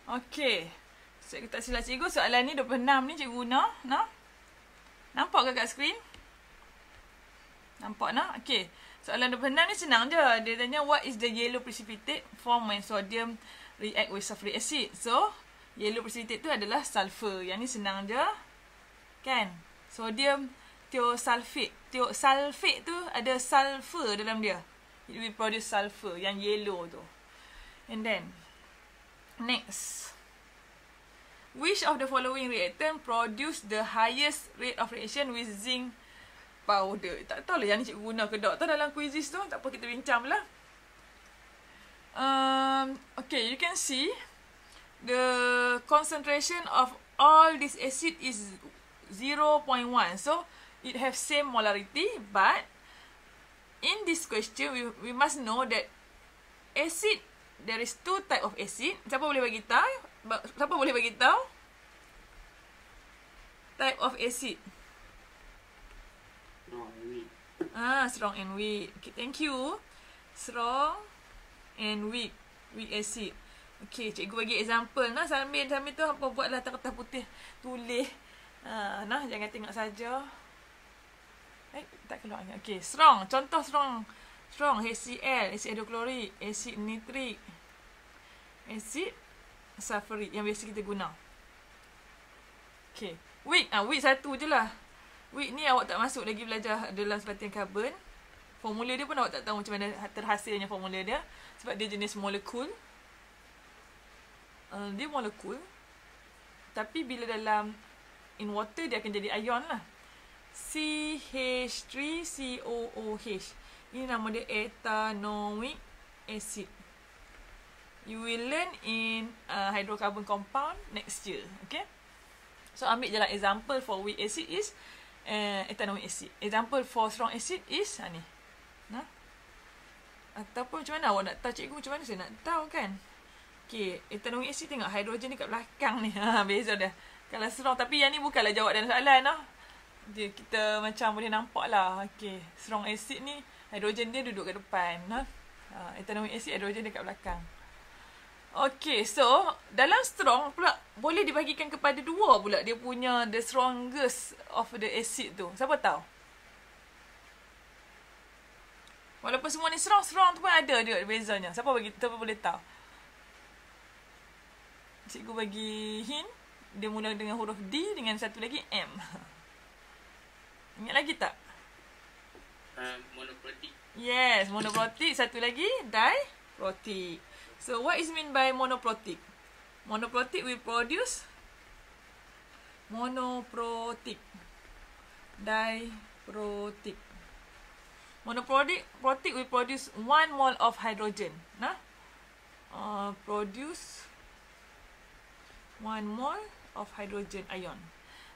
Okey. Cikgu tak silap cikgu, soalan ni 26 ni cikgu guna. Nah? Nampak ke kat skrin? Nampak nah? Okey. Soalan 26 ni senang je. Dia tanya what is the yellow precipitate formed when sodium react with sulfuric acid. So, yellow precipitate tu adalah sulfur. Yang ni senang je. Kan? Sodium thiosulfate. Sulfate tu ada sulfur dalam dia. It will produce sulfur. Yang yellow tu. And then, next. Which of the following reactant produce the highest rate of reaction with zinc powder? Tak tahu lah yang ni cikgu guna ke tak tahu dalam quizzes tu. Tak apa, kita bincang lah. Okay, you can see the concentration of all this acid is 0.1. So, it have same molarity. But, in this question, we must know that acid, there is two type of acid. Siapa boleh bagi tahu? Siapa boleh bagi tahu? Type of acid. Strong and weak. Strong and weak. Okay, thank you. Strong and weak. Weak acid. Okay, cikgu bagi example. Nah, sambil tu apa buatlah kertas putih. Tulis. Nah, jangan tengok saja. Tak keluar. Okay, strong. Contoh strong. Strong, HCl, acid hidroklorik, acid nitrik, acid sulfuric yang biasa kita guna. Okay. Weak. Weak satu je lah. Weak ni awak tak masuk lagi belajar dalam pelatihan karbon. Formula dia pun awak tak tahu macam mana terhasilnya formula dia. Sebab dia jenis molekul. Dia molekul. Tapi bila dalam in water dia akan jadi ion lah. CH3COOH. Ini nama dia ethanoic acid. You will learn in hydrocarbon compound next year. Okay. So, ambil je lah example for weak acid is ethanoic acid. Example for strong acid is ni. Nah. Ataupun macam mana awak nak tahu cikgu? Macam mana saya nak tahu kan? Okay. Ethanoic acid tengok hidrogen dekat belakang ni. Beza dah. Kalau strong. Tapi yang ni bukanlah jawab dalam soalan lah. Kita macam boleh nampak lah. Okay. Strong acid ni hidrogen dia duduk kat depan. Ethanoic acid hidrogen dekat belakang. Okay, so dalam strong pula boleh dibagikan kepada dua pula dia punya the strongest of the acid tu. Siapa tahu? Walaupun semua ni strong tu pun ada dia bezanya. Siapa boleh tahu? Cikgu bagi hint. Dia mula dengan huruf D dengan satu lagi M. Ingat lagi tak? Monoprotic. Yes, monoprotic. Satu lagi diprotic. So, what is mean by monoprotic? Monoprotic will produce monoprotic. Diprotic. Monoprotic will produce 1 mole of hydrogen. Nah? Produce 1 mole of hydrogen ion.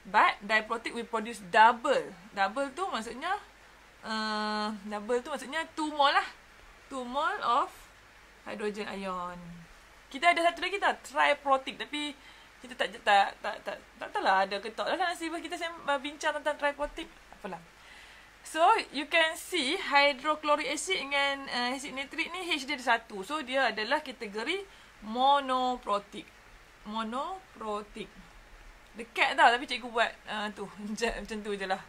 But, diprotic will produce double. Double tu maksudnya 2 mole lah. 2 mole of hydrogen ion. Kita ada satu lagi tak? Triprotic. Tapi kita tak tahulah ada ke tak. Dalam nasibah kita bincang tentang triprotic. Apalah. So, you can see hydrochloric acid dengan acid nitrik ni H dia ada 1. So, dia adalah kategori monoprotic. Monoprotic. Dekat tau. Tapi cikgu buat tu. Macam tu je lah.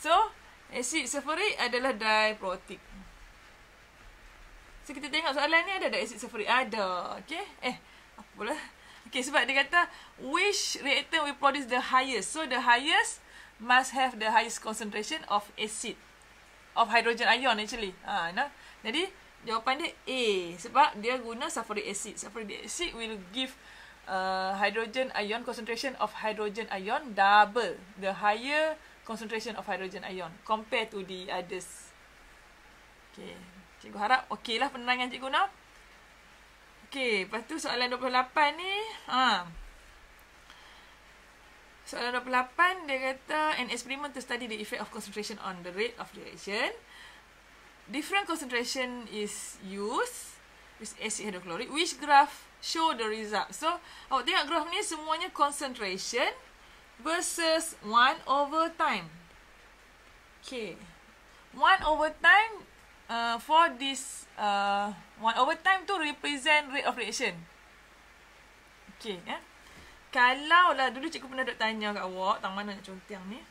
So, acid sulfuric adalah diprotic. So, kita tengok soalan ni ada tak acid sulfuric? Ada. Okay. Apalah. Okay, sebab dia kata, which reactant will produce the highest? So, the highest must have the highest concentration of acid. Of hydrogen ion actually. Nah. Jadi, jawapan dia A. Sebab dia guna sulfuric acid. Sulfuric acid will give hydrogen ion, concentration of hydrogen ion double. The higher concentration of hydrogen ion compared to the others. Okay. Cikgu harap okey lah penerangan cikgu nak. Okey, lepas tu soalan 28 ni. Soalan 28 dia kata an experiment to study the effect of concentration on the rate of reaction. Different concentration is used with acid hydrochloric. Which graph show the result? So, awak tengok graph ni semuanya concentration versus 1/time. Okay. 1/time for this 1/time to represent rate of reaction. Okay, kalau lah dulu cikgu pernah duk tanya kat awak, tang mana nak conteng ni?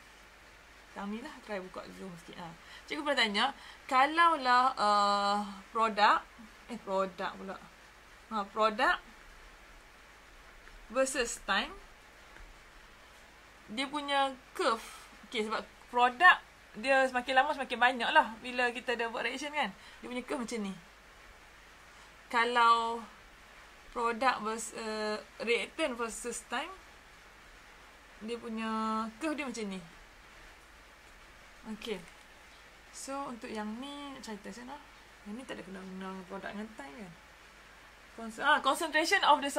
Tang ni lah, try buka Zoom sikit. Cikgu pernah tanya, kalau lah produk versus time, dia punya curve. Okay, sebab produk dia semakin lama semakin banyak lah bila kita dah buat reaction kan. Dia punya curve macam ni. Kalau produk versus reactant versus time, dia punya curve dia macam ni. Okay. So untuk yang ni cerita sana. Yang ni tak ada kena-kena produk dengan time kan. Concentration of the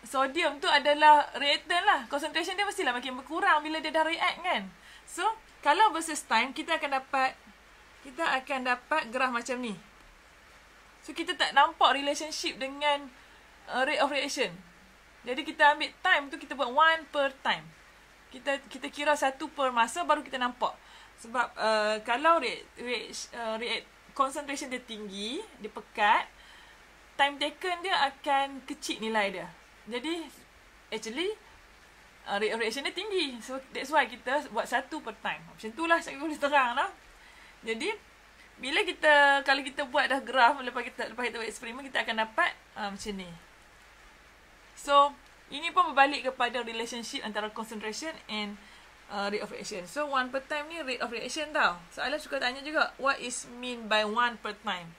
sodium tu adalah reactant lah. Concentration dia mestilah makin berkurang bila dia dah react kan. So kalau versus time, kita akan dapat graf macam ni. So kita tak nampak relationship dengan rate of reaction. Jadi kita ambil time tu, kita buat 1 per time. Kita kira 1 per masa baru kita nampak. Sebab kalau concentration dia tinggi, dia pekat, time taken dia akan kecil nilai dia. Jadi actually rate of reaction dia tinggi. So that's why kita buat 1 per time. Macam tu lah saya boleh terang lah. Jadi kalau kita buat dah graf, lepas kita buat eksperimen, kita akan dapat macam ni. So ini pun berbalik kepada relationship antara concentration and rate of reaction. So 1 per time ni rate of reaction tau. Soalan suka tanya juga, what is mean by 1 per time?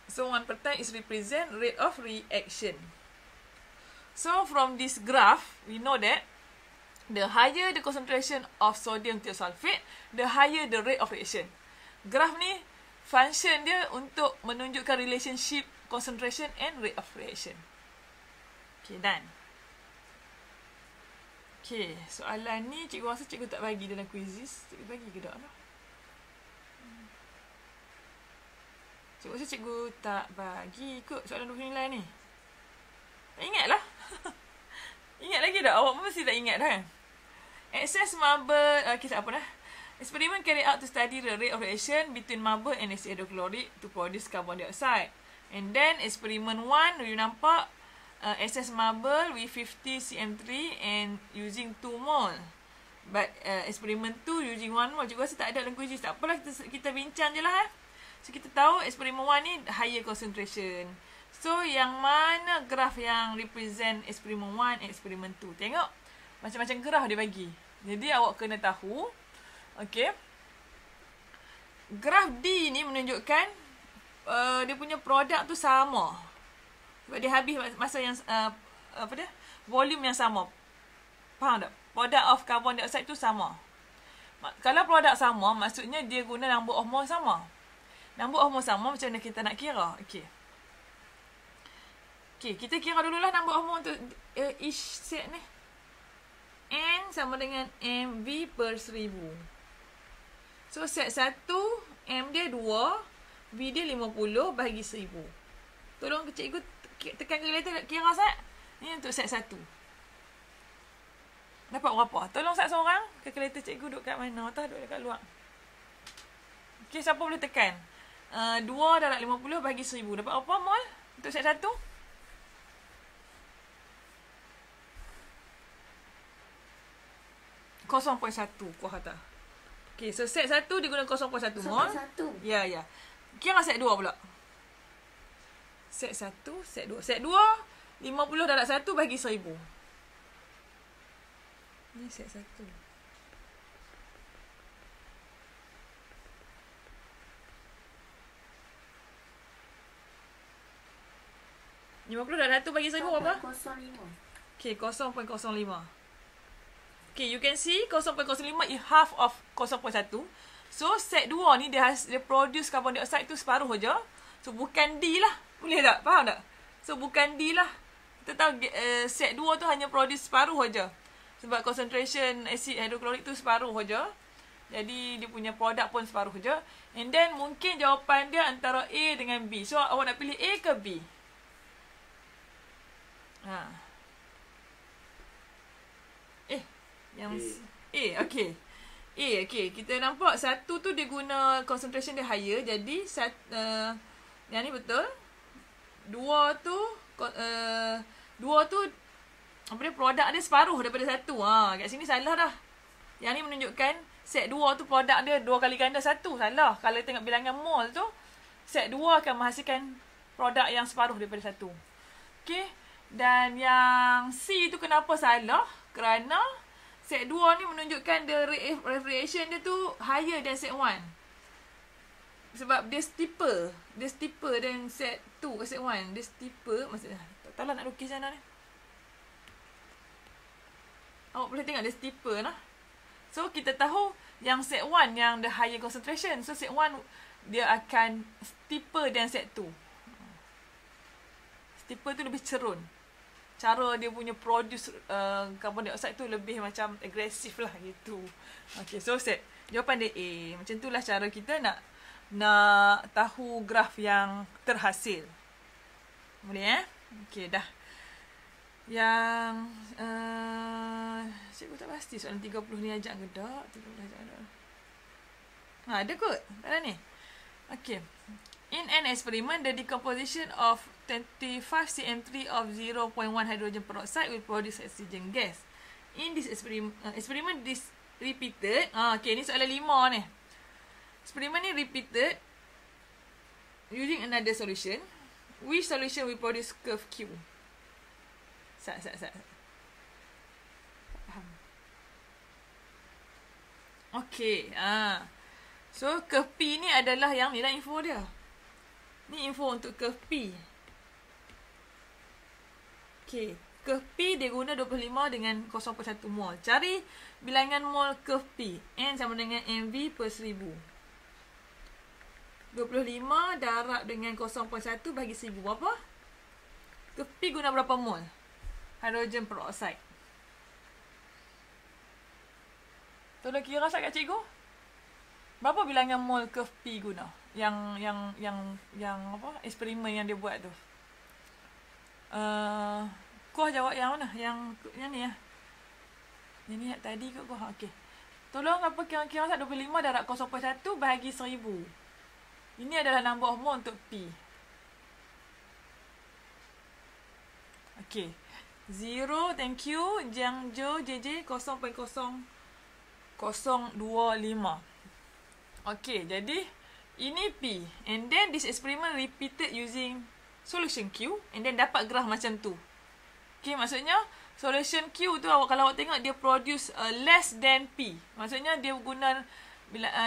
So 1 per time is represent rate of reaction. So from this graph, we know that the higher the concentration of sodium thiosulfate, the higher the rate of reaction. Graph ni function dia untuk menunjukkan relationship concentration and rate of reaction. Okay, done. Okay, soalan ni cikgu rasa cikgu tak bagi dalam quizzes. Cikgu bagi ke tak lah? Cikgu rasa cikgu tak bagi kot soalan 20 nilai ni. Tak ingat lah. Ingat lagi tak? Awak mesti tak ingat dah kan? Excess marble, okay, tak apa dah. Experiment carried out to study the rate of reaction between marble and acid hydrochloric to produce carbon dioxide. And then experiment 1, you nampak excess marble with 50 cm3 and using 2 mole. But experiment 2 using 1 mole. Cikgu rasa tak ada dalam quizzes. Tak apalah, kita bincang je lah. So kita tahu experiment 1 ni higher concentration. So yang mana graf yang represent experiment 1 and experiment 2? Tengok macam-macam graf dia bagi. Jadi awak kena tahu. Okay, graf D ni menunjukkan dia punya produk tu sama. Sebab dia habis masa yang volume yang sama. Faham tak? Product of carbon dioxide tu sama. Kalau produk sama, maksudnya dia guna number of mole sama. Number of mole sama, macam mana kita nak kira? Okay, kita kira dululah number of mole untuk each set ni. N sama dengan mV per 1000. So set 1, M dia 2, V dia 50 bahagi 1000. Tolong cikgu tekan kalkulator kira Sat. Ni untuk set 1. Dapat berapa? Tolong Sat seorang. Kalkulator cikgu duduk kat mana? Atau duduk dekat luar. Okay, siapa boleh tekan? 2 darab 50 bahagi 1000. Dapat berapa mol untuk set 1? 0.1 kuah kata. Okay, so set 1 digunakan 0.1 mol. 0.1. Ya. Kira set 2 pula. Set 1, set 2. Set 2, 50 darab 1 bagi 1000. Ni set 1. 50 darab 1 bagi 1000 apa? 0.05. Okay, 0.05. Okay, you can see 0.05 is half of 0.1. So, set 2 ni dia produce carbon dioxide tu separuh je. So, bukan D lah. Boleh tak? Faham tak? So, bukan D lah. Kita tahu set 2 tu hanya produce separuh je. Sebab concentration acid hydrochloric tu separuh je. Jadi, dia punya produk pun separuh je. And then, mungkin jawapan dia antara A dengan B. So, awak nak pilih A ke B? Yang A, okay. A, okay. Kita nampak satu tu dia guna concentration dia higher. Jadi, yang ni betul. 2 tu 2 tu apa dia, produk dia separuh daripada 1. Kat sini salah dah. Yang ni menunjukkan set 2 tu produk dia 2 kali ganda 1. Salah. Kalau tengok bilangan mol tu, set 2 akan menghasilkan produk yang separuh daripada 1. Okey. Dan yang C tu kenapa salah? Kerana set 2 ni menunjukkan the rate of reaction dia tu higher than set 1. Sebab dia steeper. Dia steeper than set 2 ke set 1. Dia steeper. Maksudnya, tak tahu lah nak lukis macam mana ni. Awak boleh tengok dia steeper lah. So, kita tahu yang set 1 yang the higher concentration. So, set 1 dia akan steeper than set 2. Steeper tu lebih cerun. Cara dia punya produce carbon dioxide tu lebih macam agresif lah gitu. Okay, so set. Jawapan dia A. Macam tu lah cara kita nak tahu graf yang terhasil. Boleh Okay, dah. Yang cikgu tak pasti soalan 30 ni ajak ke tak? 30 ajak ke tak? Ada kot. Tak ada ni. Okay. In an experiment, the decomposition of 25 cm3 of 0.1 hydrogen peroxide will produce oxygen gas. In this experiment this repeated. Okay, ni soalan 5 ni. Experiment ni repeated using another solution. Which solution will produce curve Q? Faham. Okay. So, curve P ni adalah yang ni lah info dia. Ni info untuk curve P. Okay. Curve P dia guna 25 dengan 0.1 mol. Cari bilangan mol curve P. N sama dengan mv per 1000. 25 darab dengan 0.1 bagi 1000. Berapa? Curve P guna berapa mol? Hydrogen peroxide. Tolong kira sekejap cikgu. Berapa bilangan mol curve P guna? Yang apa? Eksperimen yang dia buat tu. Kuah jawab yang mana? Yang ni ya. Yang ni tadi kot kuah. Okey. Tolong apa kira-kira 25 darab 0.1 bahagi 1000. Ini adalah number of mole untuk P. Okey. 0, thank you. Jiang Jo, JJ, 0.0025. Okay, jadi ini P. And then this experiment repeated using solution Q. And then dapat graf macam tu. Okay, maksudnya solution Q tu kalau awak tengok dia produce less than P. Maksudnya dia guna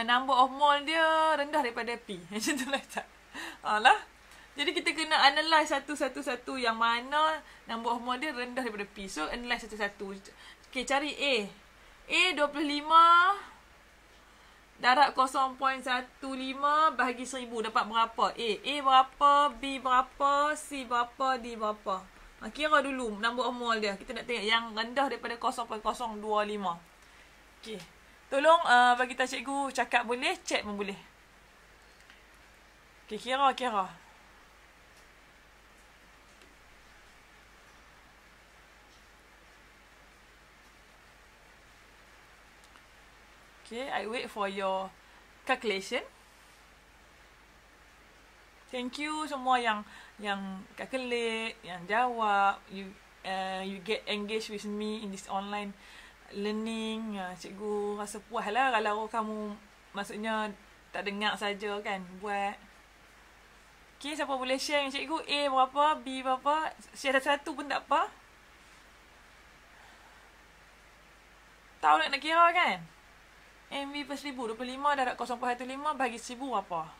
number of mole dia rendah daripada P. Macam tu lah tak? Alah. Jadi kita kena analyze satu-satu yang mana number of mole dia rendah daripada P. So analyze satu-satu. Okay, cari A. A 25 darab 0.15 bahagi 1000 dapat berapa? A berapa? B berapa? C berapa? D berapa? Kira dulu number of mole dia. Kita nak tengok yang rendah daripada 0.025. Okay. Tolong bagi tahu cikgu cakap boleh, cek pun boleh. Okay, kira. Okay, I wait for your calculation. Thank you semua yang calculate, yang jawab. You get engaged with me in this online learning. Cikgu rasa puas lah kalau kamu maksudnya tak dengar saja kan, buat. Okay, siapa boleh share dengan cikgu A berapa, B berapa? Share satu pun tak apa. Tahu nak kira kan? MV per 1000, 25 darab 0.15 bagi 1000 apa?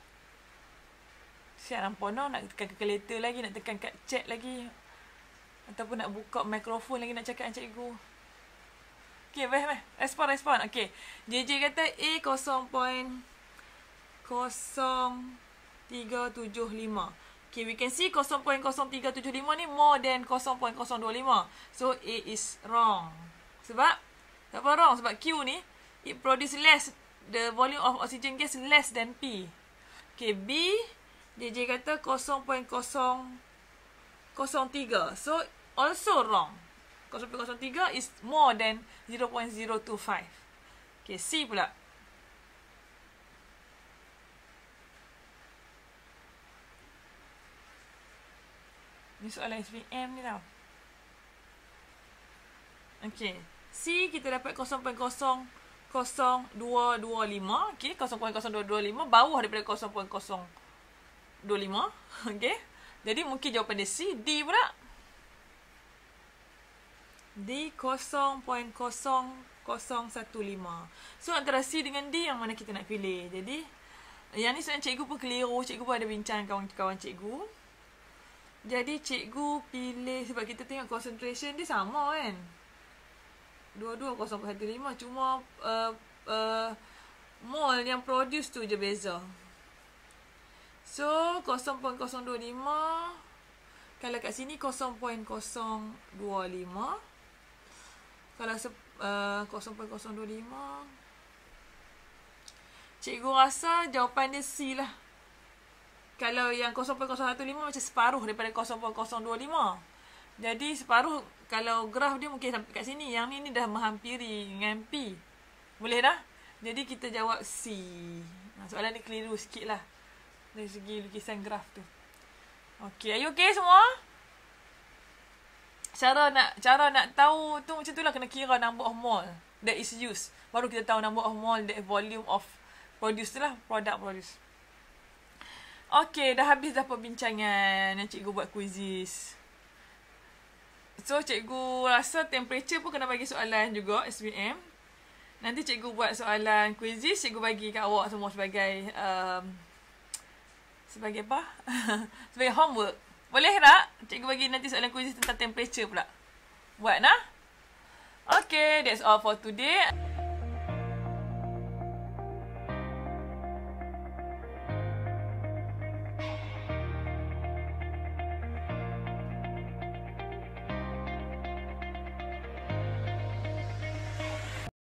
Siap nampak no? Nak tekan calculator lagi, nak tekan kat chat lagi. Ataupun nak buka mikrofon lagi nak cakap dengan cikgu. Okay, baik. Respon. Okay. JJ kata A 0.0375. Okay, we can see 0.0375 ni more than 0.025. So, A is wrong. Sebab? Sebab Q ni it produce less, the volume of oxygen gas less than P. Okay, B, JJ kata 0.003. So, also wrong. 0.03 is more than 0.025. Okay, C pula. Ni soalan SPM ni tau. Okay. C kita dapat 0.0225. Okay. 0.0225. Bawah daripada 0.025. Okay. Jadi mungkin jawapan dia C. D pula. D 0.0015. So antara C dengan D yang mana kita nak pilih. Jadi yang ni sebenarnya cikgu pun keliru. Cikgu pun ada bincang kawan-kawan cikgu. Jadi cikgu pilih sebab kita tengok concentration dia sama kan. Dua-dua 0.15. Cuma mole yang produce tu je beza. So 0.025. Kalau kat sini 0.025. Kalau 0.025, cikgu rasa jawapan dia C lah. Kalau yang 0.015 macam separuh daripada 0.025. Jadi separuh, kalau graf dia mungkin sampai kat sini. Yang ni dah menghampiri dengan P. Boleh dah? Jadi kita jawab C. Soalan ni keliru sikit lah dari segi lukisan graf tu. Okay, are you okay semua? Cara nak tahu tu macam tu lah, kena kira number of mole that is used. Baru kita tahu number of mole, that volume of produce tu lah, product produce. Okay, dah habis dah perbincangan yang cikgu buat quizzes. So, cikgu rasa temperature pun kena bagi soalan juga, SPM. Nanti cikgu buat soalan quizzes, cikgu bagi kat awak semua sebagai sebagai apa? Sebagai homework. Boleh tak? Cikgu bagi nanti soalan quiz tentang temperature pula. Buat nah? Okay, that's all for today.